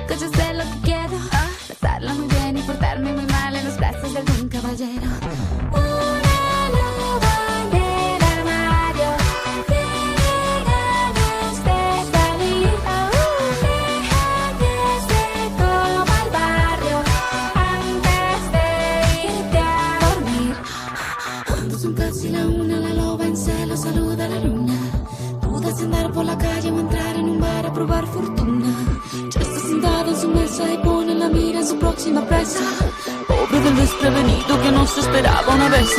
loco, yo sé lo que quiero. Pasarla muy bien y portarme muy mal en los brazos de algún caballero. Una loba del armario tiene ganas de salir. Deja que se coma el barrio antes de irte a dormir. Cuando son casi la una, la loba en celo saluda a la luna. Duda si andar por la calle o entrar en un bar a probar fortuna. Ya está sentada en su mesa y pone la mira en su próxima presa. Pobre del desprevenido que no se esperaba una vez.